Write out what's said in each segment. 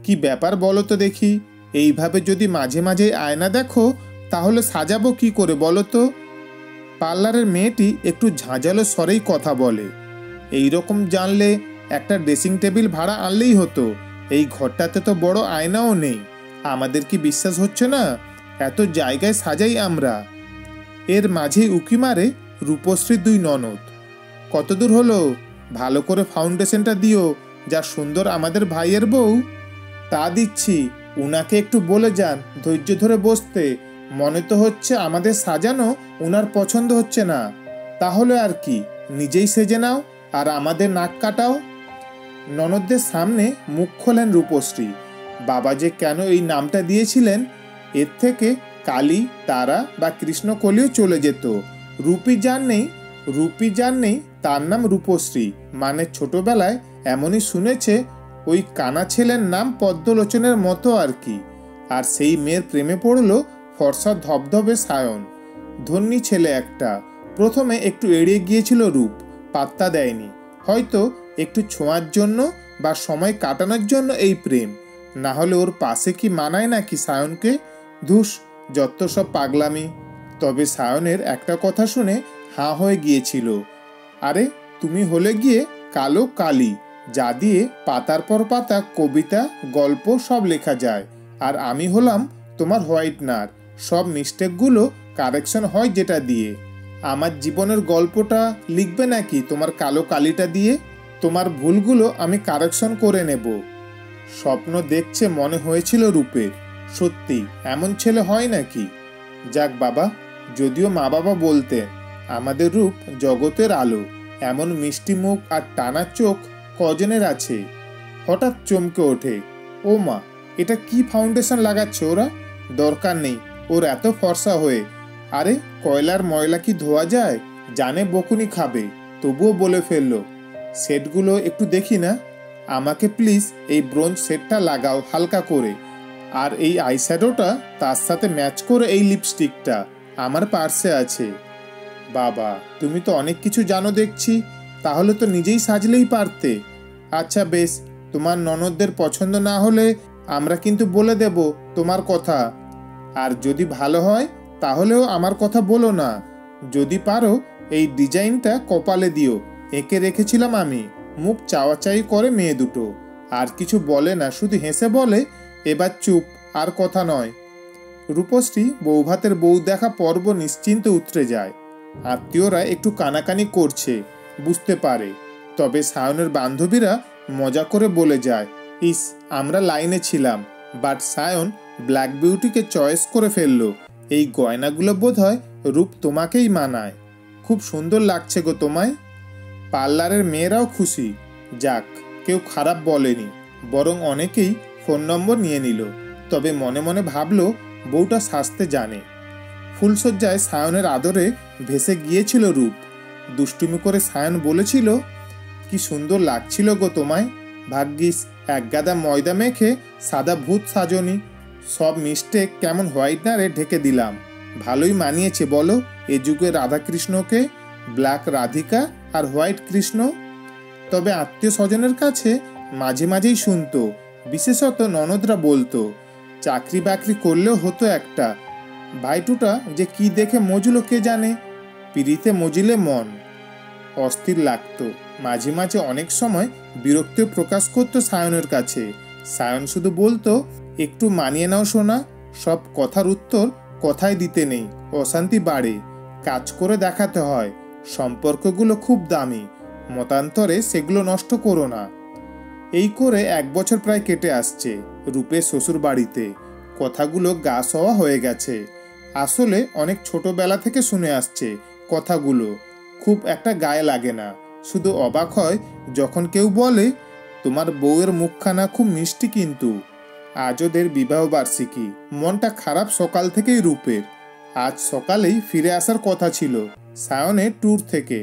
কি ব্যাপার বলো তো দেখি, এইভাবে যদি মাঝে মাঝে আয়না দেখো তাহলে সাজাবো কি করে বলো তো? পার্লারের মেয়েটি একটু ঝাঁঝালো স্বরেই কথা বলে। এই রকম জানলে একটা ড্রেসিং টেবিল ভাড়া আনলেই হতো। এই ঘরটাতে তো বড় আয়নাও নেই। আমাদের কি বিশ্বাস হচ্ছে না? এত জায়গায় সাজাই আমরা। এর মাঝেই উকি মারে রূপশ্রীর দুই ননদ। কতদূর হলো? ভালো করে ফাউন্ডেশনটা দিও, যা সুন্দর আমাদের ভাইয়ের বউ। তা দিচ্ছি, উনাকে একটু বলে যান ধৈর্য ধরে বসতে। মনে তো হচ্ছে আমাদের সাজানো উনার পছন্দ হচ্ছে না। তাহলে আর কি, নিজেই সেজে নাও আর আমাদের নাক কাটাও। ননদদের সামনে মুখ খোলেন রূপশ্রী। বাবা যে কেন এই নামটা দিয়েছিলেন, এর থেকে কালী, তারা বা কৃষ্ণকলিও চলে যেত। রূপী যার নেই তার নাম রূপশ্রী। মানে ছোটবেলায় এমনই শুনেছে, ওই কানা ছেলের নাম পদ্মলোচনের মতো আর কি। আর সেই মেয়ের প্রেমে পড়ল ফর্সা ধবধবে সায়ন। ধন্যী ছেলে একটা। প্রথমে একটু এড়িয়ে গিয়েছিল রূপ, পাত্তা দেয়নি। হয়তো একটু ছোঁয়ার জন্য বা সময় কাটানোর জন্য এই প্রেম। না হলে ওর পাশে কি মানায় নাকি সায়নকে? ধুস, যত সব পাগলামি। তবে সায়নের একটা কথা শুনে হাঁ হয়ে গিয়েছিল। আরে, তুমি হলে গিয়ে কালো কালী, যা দিয়ে পাতার পর পাতা কবিতা, গল্প সব লেখা যায়। আর আমি হলাম তোমার হোয়াইটনার। সব মিস্টেকগুলো কারেকশন হয় যেটা দিয়ে। আমার জীবনের গল্পটা লিখবে নাকি তোমার কালো কালিটা দিয়ে? তোমার ভুলগুলো আমি কারেকশন করে নেব। স্বপ্ন দেখছে মনে হয়েছিল রূপের। সত্যি এমন ছেলে হয় নাকি? যাক বাবা, যদিও মা বাবা বলতেন আমাদের রূপ জগতের আলো। এমন মিষ্টি মুখ আর টানা চোখ কজনের আছে? হঠাৎ চমকে ওঠে, ও মা, এটা কি ফাউন্ডেশন লাগাচ্ছে ওরা? দরকার নেই ওর এত ফর্সা হয়ে। আরে, কয়লার ময়লা কি ধোয়া যায়? জানে বকুনি খাবে, তবুও বলে ফেললো, সেটগুলো একটু দেখি না। আমাকে প্লিজ এই ব্রোঞ্জ সেটটা লাগাও হালকা করে। আর এই আইশ্যাডোটা তার সাথে ম্যাচ করে এই লিপস্টিকটা আমার পার্সে আছে। বাবা, তুমি তো অনেক কিছু জানো দেখছি। তাহলে তো নিজেই সাজলেই পারতে। আচ্ছা বেশ, তোমার ননদদের পছন্দ না হলে আমরা কিন্তু বলে দেব তোমার কথা। আর যদি ভালো হয় তাহলেও আমার কথা বলো না। যদি পারো এই ডিজাইনটা কপালে দিও, এঁকে রেখেছিলাম আমি। মুখ চাওয়াচাই করে মেয়ে দুটো। আর কিছু বলে না, শুধু হেসে বলে, এবার চুপ, আর কথা নয়। রূপশ্রী বৌভাতের বউ দেখা পর্ব নিশ্চিন্তে উতরে যায়। আত্মীয়রা একটু কানাকানি করছে, বুঝতে পারে। তবে সায়নের বান্ধবীরা মজা করে বলে যায়, ইস, আমরা লাইনে ছিলাম, বাট সায়ন ব্ল্যাক বিউটিকে চয়েস করে ফেললো। এই গয়নাগুলো বোধহয় রূপ তোমাকেই মানায়। খুব সুন্দর লাগছে গো তোমায়। পার্লারের মেয়েরাও খুশি। যাক, কেউ খারাপ বলেনি, বরং অনেকেই ফোন নম্বর নিয়ে নিল। তবে মনে মনে ভাবলো বউটা সাজতে জানে। ফুলসজ্জায় সায়নের আদরে ভেসে গিয়েছিল রূপ। দুষ্টুমি করে সায়ন বলেছিল, কি সুন্দর লাগছিল গো তোমায়। ভাগ্যিস এক গাদা ময়দা মেখে সাদা ভূত সাজনি। সব মিস্টেক কেমন হোয়াইটনারে ঢেকে দিলাম। ভালোই মানিয়েছে বলো এ যুগে রাধাকৃষ্ণকে, ব্ল্যাক রাধিকা আর হোয়াইট কৃষ্ণ। তবে আত্মীয় স্বজনের কাছে মাঝে মাঝেই শুনতো, বিশেষত ননদরা বলতো, চাকরি বাকরি করলেও হতো একটা। ভাইটুটা যে কি দেখে মজুলো কে জানে। পিড়িতে মজিলে মন। অস্থির লাগতো। মাঝে মাঝে অনেক সময় বিরক্তিও প্রকাশ করতো সায়নের কাছে। সায়ন শুধু বলতো, একটু মানিয়ে নাও শোনা। সব কথার উত্তর কথায় দিতে নেই, অশান্তি বাড়ে। কাজ করে দেখাতে হয়। সম্পর্কগুলো খুব দামি, মতান্তরে সেগুলো নষ্ট করো না। এই করে 1 বছর প্রায় কেটে আসছে রূপের শ্বশুর বাড়িতে। কথাগুলো গা সওয়া হয়ে গেছে। আসলে অনেক ছোটবেলা থেকে শুনে আসছে কথাগুলো। খুব একটা গায়ে লাগে না। শুধু অবাক হয় যখন কেউ বলে, তোমার বউয়ের মুখখানা খুব মিষ্টি কিন্তু। আজ ওদের বিবাহ বার্ষিকী। মনটা খারাপ সকাল থেকেই রূপের। আজ সকালেই ফিরে আসার কথা ছিল সায়নের ট্যুর থেকে।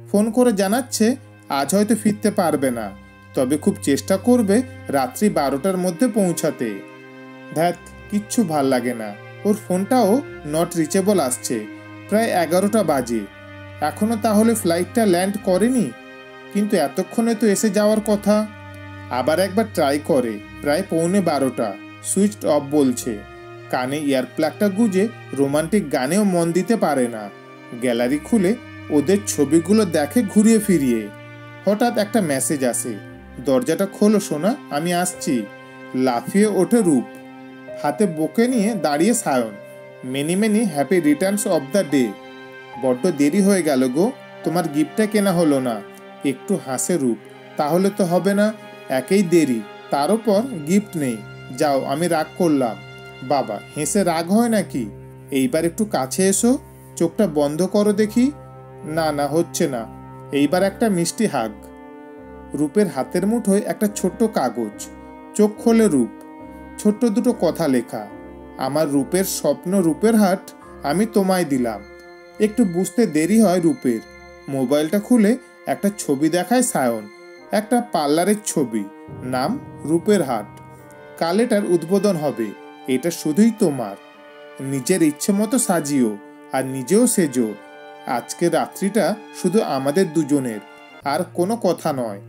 ফোন করে জানাচ্ছে আজ হয়তো ফিরতে পারবে না, তবে খুব চেষ্টা করবে রাত্রি 12টার মধ্যে পৌঁছাতে। ধ্যাত, কিচ্ছু ভাল লাগে না। ওর ফোনটাও নট রিচেবল আসছে। প্রায় 11টা বাজে। এখনো তাহলে ফ্লাইটটা ল্যান্ড করেনি? কিন্তু এতক্ষণে তো এসে যাওয়ার কথা। আবার একবার ট্রাই করে, প্রায় 11:15, সুইচ অফ বলছে। কানে ইয়ার প্লাগটা গুঁজে রোমান্টিক গানেও মন দিতে পারে না। গ্যালারি খুলে ওদের ছবিগুলো দেখে ঘুরিয়ে ফিরিয়ে। হঠাৎ একটা মেসেজ আসে, দরজাটা খোলো সোনা, আমি আসছি। লাফিয়ে ওঠে রূপ, হাতে বুকে নিয়ে দাঁড়িয়ে Sayan. Many many happy Returns of the day. বড্ড দেরি হয়ে গেল গো, তোমার গিফটটা কেনা হলো না। একটু হাসে রূপ, তাহলে তো হবে না, একেই দেরি, তার উপর গিফট নেই। যাও, আমি রাগ করলাম। বাবা, হেসে রাগ হয় নাকি? এইবার একটু কাছে এসো, চোখটা বন্ধ করো দেখি। না না, হচ্ছে না। এইবার একটা মিষ্টি হাগ। রূপের হাতের মুঠোয় একটা ছোট্ট কাগজ। চোখ খোলে রূপ, ছোট্ট দুটো কথা লেখা, আমার রূপের স্বপ্ন রূপের হাট আমি তোমায় দিলাম। একটু বুঝতে দেরি হয় রূপের। মোবাইলটা খুলে একটা ছবি দেখায় সায়ন, একটা পার্লারের ছবি, নাম রূপের হাট। কাল এটার উদ্বোধন হবে, এটা শুধুই তোমার। নিজের ইচ্ছে মতো সাজিও আর নিজেও সেজো। আজকে রাত্রিটা শুধু আমাদের দুজনের, আর কোনো কথা নয়।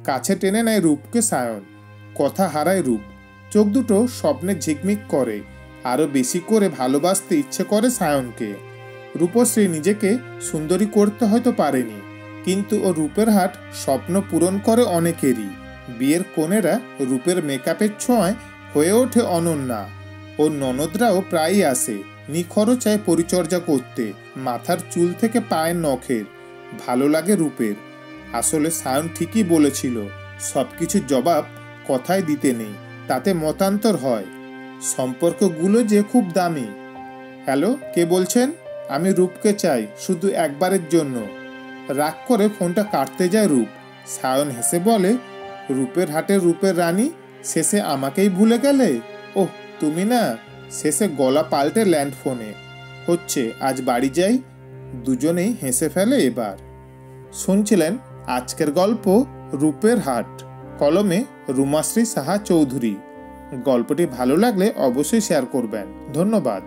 কাছে টেনে নেয় রূপকে সায়ন, কথা হারায় রূপ। চোখ দুটো স্বপ্নে ঝিকমিক করে, আরো বেশি করে ভালোবাসতে ইচ্ছে করে সায়নকে। রূপশ্রী নিজেকে সুন্দরী করতে হয়তো পারেনি, কিন্তু ও রূপের হাট স্বপ্ন পূরণ করে অনেকেরই। বিয়ের কনেরা রূপের মেকআপের ছোঁয়ায় হয়ে ওঠে অনন্যা। ওর ননদরাও প্রায়ই আসে নিখরচায় পরিচর্যা করতে, মাথার চুল থেকে পায়ের নখের। ভালো লাগে রূপের। আসলে সায়ন ঠিকই বলেছিল, সবকিছুর জবাব কথায় দিতে নেই, তাতে মতান্তর হয়। সম্পর্কগুলো যে খুব দামি। হ্যালো, কে বলছেন? আমি রূপকে চাই, শুধু একবারের জন্য। রাগ করে ফোনটা কাটতে যায় রূপ। সায়ন হেসে বলে, রূপের হাটে রূপের রানী, শেষে আমাকেই ভুলে গেলে? ওহ তুমি না। শেষে গলা পাল্টে ল্যান্ড ফোনে। হচ্ছে, আজ বাড়ি যাই। দুজনেই হেসে ফেলে এবার। শুনছিলেন আজকের গল্প রূপের হাট, কলমে রুমাশ্রী সাহা চৌধুরী। গল্পটি ভালো লাগলে অবশ্যই শেয়ার করবেন। ধন্যবাদ।